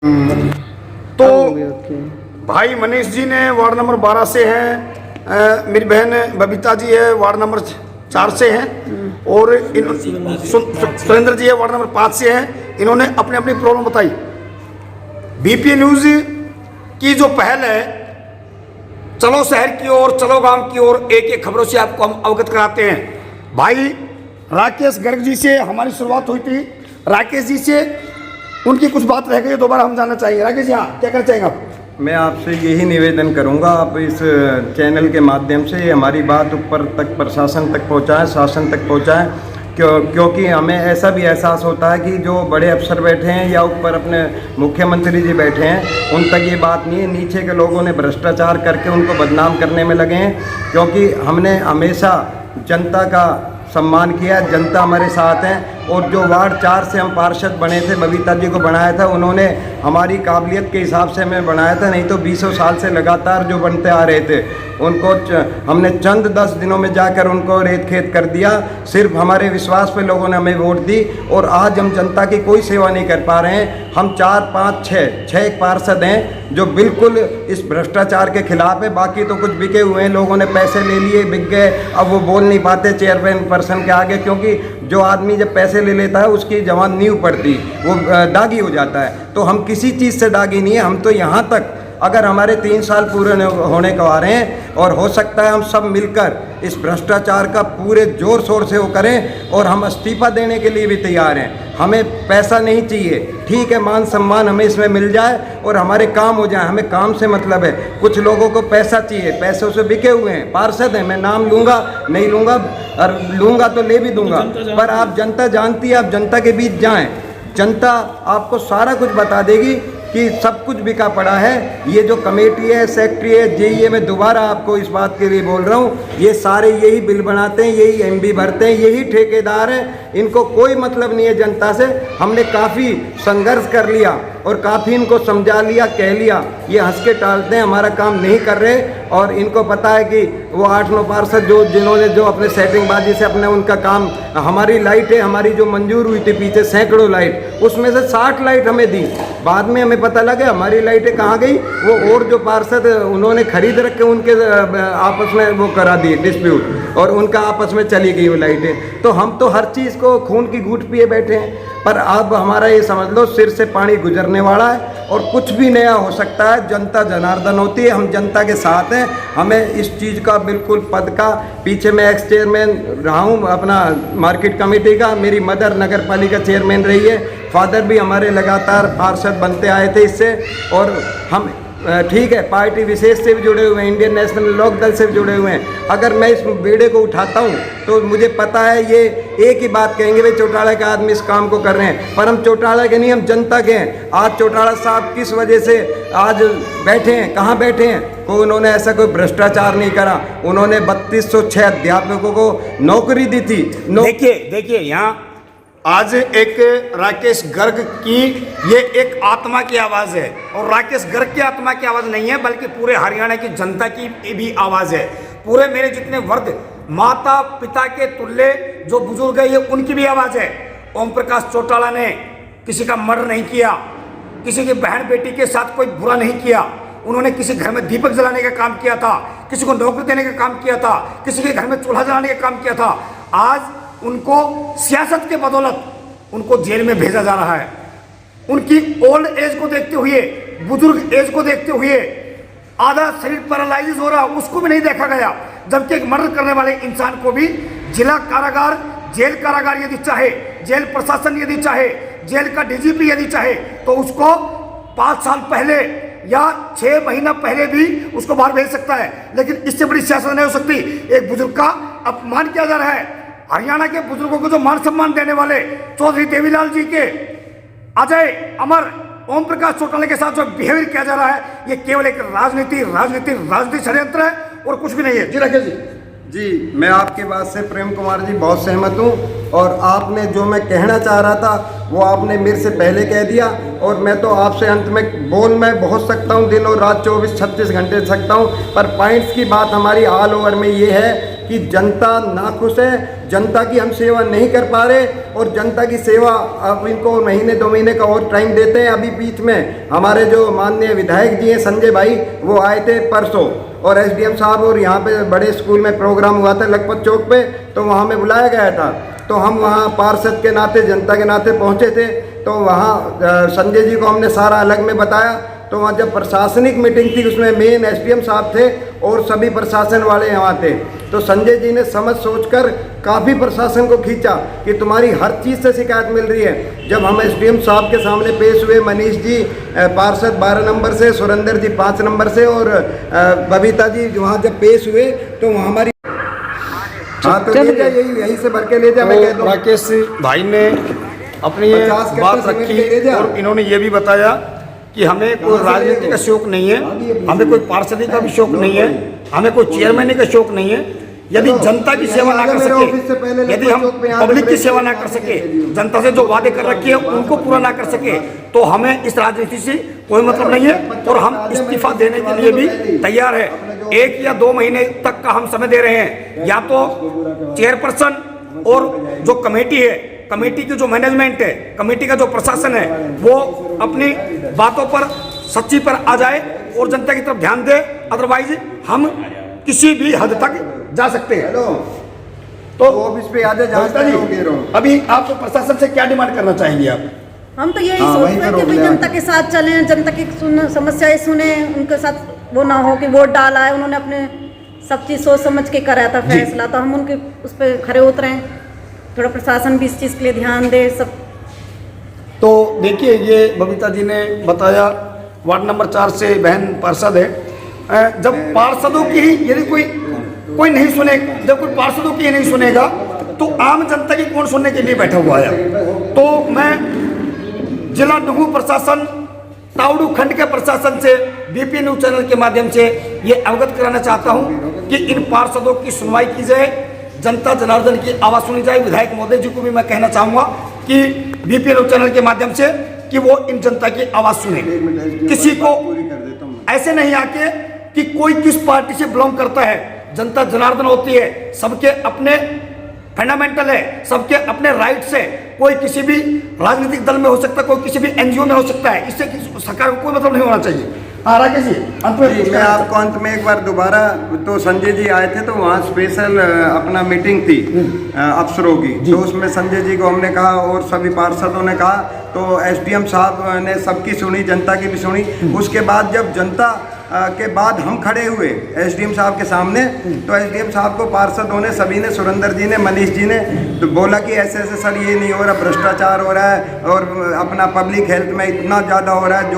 तो भाई मनीष जी ने वार्ड नंबर 12 से हैं, मेरी बहन बबीता जी है वार्ड नंबर 4 से हैं, और सुरेंद्र जी है वार्ड नंबर 5 से हैं। इन्होंने अपनी अपनी प्रॉब्लम बताई। बीपी न्यूज़ की जो पहल है, चलो शहर की ओर चलो गांव की ओर, एक एक खबरों से आपको हम अवगत कराते हैं। भाई राकेश गर्ग जी से हमारी शुरुआत हुई थी। राकेश जी से उनकी कुछ बात रह गई, दोबारा हम जानना चाहेंगे। राकेश जी, हाँ, क्या करना चाहेंगे आप? मैं आपसे यही निवेदन करूंगा, आप इस चैनल के माध्यम से हमारी बात ऊपर तक, प्रशासन तक पहुंचाएं, शासन तक पहुंचाएं, क्योंकि हमें ऐसा भी एहसास होता है कि जो बड़े अफसर बैठे हैं या ऊपर अपने मुख्यमंत्री जी बैठे हैं, उन तक ये बात नहीं है। नीचे के लोगों ने भ्रष्टाचार करके उनको बदनाम करने में लगे हैं, क्योंकि हमने हमेशा जनता का सम्मान किया, जनता हमारे साथ हैं। और जो वार्ड 4 से हम पार्षद बने थे, बबीता जी को बनाया था, उन्होंने हमारी काबिलियत के हिसाब से हमें बनाया था, नहीं तो 20 साल से लगातार जो बनते आ रहे थे उनको हमने चंद 10 दिनों में जाकर उनको रेत खेत कर दिया। सिर्फ हमारे विश्वास पे लोगों ने हमें वोट दी, और आज हम जनता की कोई सेवा नहीं कर पा रहे हैं। हम 4, 5, 6 पार्षद हैं जो बिल्कुल इस भ्रष्टाचार के खिलाफ है। बाकी तो कुछ बिके हुए हैं, लोगों ने पैसे ले लिए, बिक गए, अब वो बोल नहीं पाते चेयरमैन पर्सन के आगे, क्योंकि जो आदमी जब पैसे ले लेता है उसकी जवान नींव पड़ती, वो दागी हो जाता है। तो हम किसी चीज़ से दागी नहीं है। हम तो यहाँ तक, अगर हमारे 3 साल पूरे होने को आ रहे हैं, और हो सकता है हम सब मिलकर इस भ्रष्टाचार का पूरे जोर शोर से वो करें, और हम इस्तीफा देने के लिए भी तैयार हैं। हमें पैसा नहीं चाहिए, ठीक है, मान सम्मान हमें इसमें मिल जाए और हमारे काम हो जाए, हमें काम से मतलब है। कुछ लोगों को पैसा चाहिए, पैसों से बिके हुए हैं, पार्षद हैं, मैं नाम लूँगा नहीं लूँगा, और लूँगा तो ले भी दूँगा, पर आप जनता जानती है, आप जनता के बीच जाएँ, जनता आपको सारा कुछ बता देगी कि सब कुछ बिका पड़ा है। ये जो कमेटी है, सेक्रेटरी है, जेईए, मैं दोबारा आपको इस बात के लिए बोल रहा हूँ, ये सारे यही बिल बनाते हैं, यही एमबी भरते हैं, यही ठेकेदार हैं, इनको कोई मतलब नहीं है जनता से। हमने काफ़ी संघर्ष कर लिया और काफ़ी इनको समझा लिया, कह लिया, ये हंस के टालते हैं, हमारा काम नहीं कर रहे। और इनको पता है कि वो 8-9 पार्षद जिन्होंने जो अपने सेटिंगबाजी से अपने उनका काम, हमारी लाइटें हमारी जो मंजूर हुई थी पीछे सैकड़ों लाइट, उसमें से 60 लाइट हमें दी। बाद में हमें पता लगा हमारी लाइटें कहाँ गई, वो और जो पार्षद उन्होंने खरीद रखे, उनके आपस में वो करा दी डिस्प्यूट, और उनका आपस में चली गई वो लाइटें। तो हम तो हर चीज़ को खून की घूंट पिए बैठे हैं, पर अब हमारा ये समझ लो सिर से पानी गुजरने वाला है, और कुछ भी नया हो सकता है। जनता जनार्दन होती है, हम जनता के साथ हैं। हमें इस चीज़ का बिल्कुल पद का, पीछे मैं एक्स चेयरमैन रहा हूँ अपना मार्केट कमेटी का, मेरी मदर नगर पालिका चेयरमैन रही है, फादर भी हमारे लगातार पार्षद बनते आए थे इससे। और हम ठीक है, पार्टी विशेष से भी जुड़े हुए हैं, इंडियन नेशनल लोक दल से भी जुड़े हुए हैं। अगर मैं इस बेड़े को उठाता हूं तो मुझे पता है ये एक ही बात कहेंगे, भाई चौटाला के आदमी इस काम को कर रहे हैं, पर हम चौटाला के नहीं, हम जनता के हैं। आज चौटाला साहब किस वजह से आज बैठे हैं, कहाँ बैठे हैं? कोई उन्होंने ऐसा कोई भ्रष्टाचार नहीं करा। उन्होंने 3206 अध्यापकों को नौकरी दी थी। देखिए यहाँ आज एक राकेश गर्ग की ये एक आत्मा की आवाज़ है, और राकेश गर्ग की आत्मा की आवाज़ नहीं है, बल्कि पूरे हरियाणा की जनता की भी आवाज़ है। पूरे मेरे जितने वर्ग, माता पिता के तुल्य जो बुजुर्ग है, ये उनकी भी आवाज़ है। ओम प्रकाश चौटाला ने किसी का मर्डर नहीं किया, किसी की बहन बेटी के साथ कोई बुरा नहीं किया, उन्होंने किसी घर में दीपक जलाने का काम किया था, किसी को नौकरी देने का काम किया था, किसी के घर में चूल्हा जलाने का काम किया था। आज उनको सियासत के बदौलत उनको जेल में भेजा जा रहा है। उनकी ओल्ड एज को देखते हुए, बुजुर्ग एज को देखते हुए, आधा शरीर पैरालाइज हो रहा, उसको भी नहीं देखा गया। जबकि एक मर्डर करने वाले इंसान को भी जिला कारागार, जेल कारागार यदि चाहे, जेल प्रशासन यदि चाहे, जेल का डीजीपी यदि चाहे, तो उसको 5 साल पहले या 6 महीना पहले भी उसको बाहर भेज सकता है। लेकिन इससे बड़ी सियासत नहीं हो सकती। एक बुजुर्ग का अपमान किया जा रहा है। हरियाणा के बुजुर्गों को जो मान सम्मान देने वाले चौधरी देवीलाल जी के, अजय अमर, ओम प्रकाश चौटाला के साथ जो बिहेवियर किया जा रहा है, ये केवल एक राजनीति षड्यंत्र है और कुछ भी नहीं है। जी राकेश जी, मैं आपकी बात से प्रेम कुमार जी बहुत सहमत हूँ, और आपने जो मैं कहना चाह रहा था वो आपने मेरे से पहले कह दिया। और मैं तो आपसे अंत में मैं बहुत सकता हूँ, दिन और रात 24-36 घंटे सकता हूँ, पर पॉइंट्स की बात हमारी ऑल ओवर में ये है कि जनता नाखुश है, जनता की हम सेवा नहीं कर पा रहे और जनता की सेवा अब इनको महीने 2 महीने का और टाइम देते हैं। अभी बीच में हमारे जो माननीय विधायक जी हैं संजय भाई, वो आए थे परसों, और एसडीएम साहब और यहाँ पे बड़े स्कूल में प्रोग्राम हुआ था लखपत चौक पे, तो वहाँ में बुलाया गया था। तो हम वहाँ पार्षद के नाते, जनता के नाते पहुँचे थे। तो वहाँ संजय जी को हमने सारा अलग में बताया। तो वहाँ जब प्रशासनिक मीटिंग थी उसमें मेन एसडीएम साहब थे और सभी प्रशासन वाले यहाँ थे। तो संजय जी ने समझ सोचकर काफ़ी प्रशासन को खींचा कि तुम्हारी हर चीज़ से शिकायत मिल रही है। जब हम एसडीएम साहब के सामने पेश हुए, मनीष जी पार्षद 12 नंबर से, सुरेंद्र जी 5 नंबर से और बबीता जी वहाँ जब पेश हुए तो वहाँ हमारी तो ले जाए, यही से भर के ले जाए। मैं कह दूँ राकेश भाई ने अपनी 50 बात रखी और इन्होंने ये भी बताया कि हमें कोई राजनीति का शौक नहीं है, हमें कोई पार्षदी का भी शौक नहीं है, हमें कोई चेयरमैन का शौक नहीं है। यदि जनता की सेवा ना कर सके, यदि हम पब्लिक की सेवा ना कर सके, जनता से जो वादे कर रखे हैं उनको पूरा ना कर सके, तो हमें इस राजनीति से कोई मतलब नहीं है और हम इस्तीफा देने के लिए भी तैयार है। 1 या 2 महीने तक का हम समय दे रहे हैं। या तो चेयरपर्सन और जो कमेटी है, कमेटी की जो मैनेजमेंट है, कमेटी का जो प्रशासन है, वो अपनी बातों पर सच्ची पर आ जाए और जनता की तरफ ध्यान दे। अदरवाइज हम किसी भी हद तक जा सकते हैं। तो ऑफिस पे आ जाए। अभी आप प्रशासन से क्या डिमांड करना चाहेंगे आप? हम तो यही सोचते हैं कि भाई जनता के साथ चलें, जनता की समस्याएं सुने, उनके साथ वो ना हो कि वोट डाला है, उन्होंने अपने सब चीज़ सोच समझ के कराया था फैसला, तो हम उनके उस पर खरे उतरें। थोड़ा प्रशासन भी इस चीज़ के लिए ध्यान दे सब। तो देखिए, ये बबीता जी ने बताया, वार्ड नंबर 4 से बहन पार्षद है। जब पार्षदों की ही यदि कोई नहीं सुने, जब कोई पार्षदों की ही नहीं सुनेगा तो आम जनता की कौन सुनने के लिए बैठा हुआ है? तो मैं जिला नुगु प्रशासन, तावड़ू खंड के प्रशासन से बीपी न्यूज चैनल के माध्यम से ये अवगत कराना चाहता हूँ कि इन पार्षदों की सुनवाई की जाए, जनता जनार्दन की आवाज़ सुनी जाए। विधायक महोदय जी को भी मैं कहना चाहूँगा कि बीपी न्यूज चैनल के माध्यम से कि वो इन जनता की आवाज़ सुने। किसी को ऐसे नहीं आके कि कोई किस पार्टी से बिलोंग करता है, जनता जनार्दन होती है, सबके अपने फंडामेंटल है, सबके अपने राइट्स है। कोई किसी भी राजनीतिक दल में हो सकता है, कोई किसी भी एनजीओ में हो सकता है, इससे सरकार को कोई मतलब नहीं होना चाहिए। राकेश जी, अंत में मैं आपको अंत में एक बार दोबारा, तो संजय जी आए थे तो वहाँ स्पेशल अपना मीटिंग थी अफसरों की, तो उसमें संजय जी को हमने कहा और सभी पार्षदों ने कहा, तो एसडीएम साहब ने सबकी सुनी, जनता की भी सुनी। उसके बाद जब जनता के बाद हम खड़े हुए एसडीएम साहब के सामने, तो एसडीएम साहब को पार्षदों ने, सभी ने, सुरेंद्र जी ने, मनीष जी ने तो बोला कि ऐसे ऐसे सर ये नहीं हो रहा, भ्रष्टाचार हो रहा है और अपना पब्लिक हेल्थ में इतना ज़्यादा हो रहा है।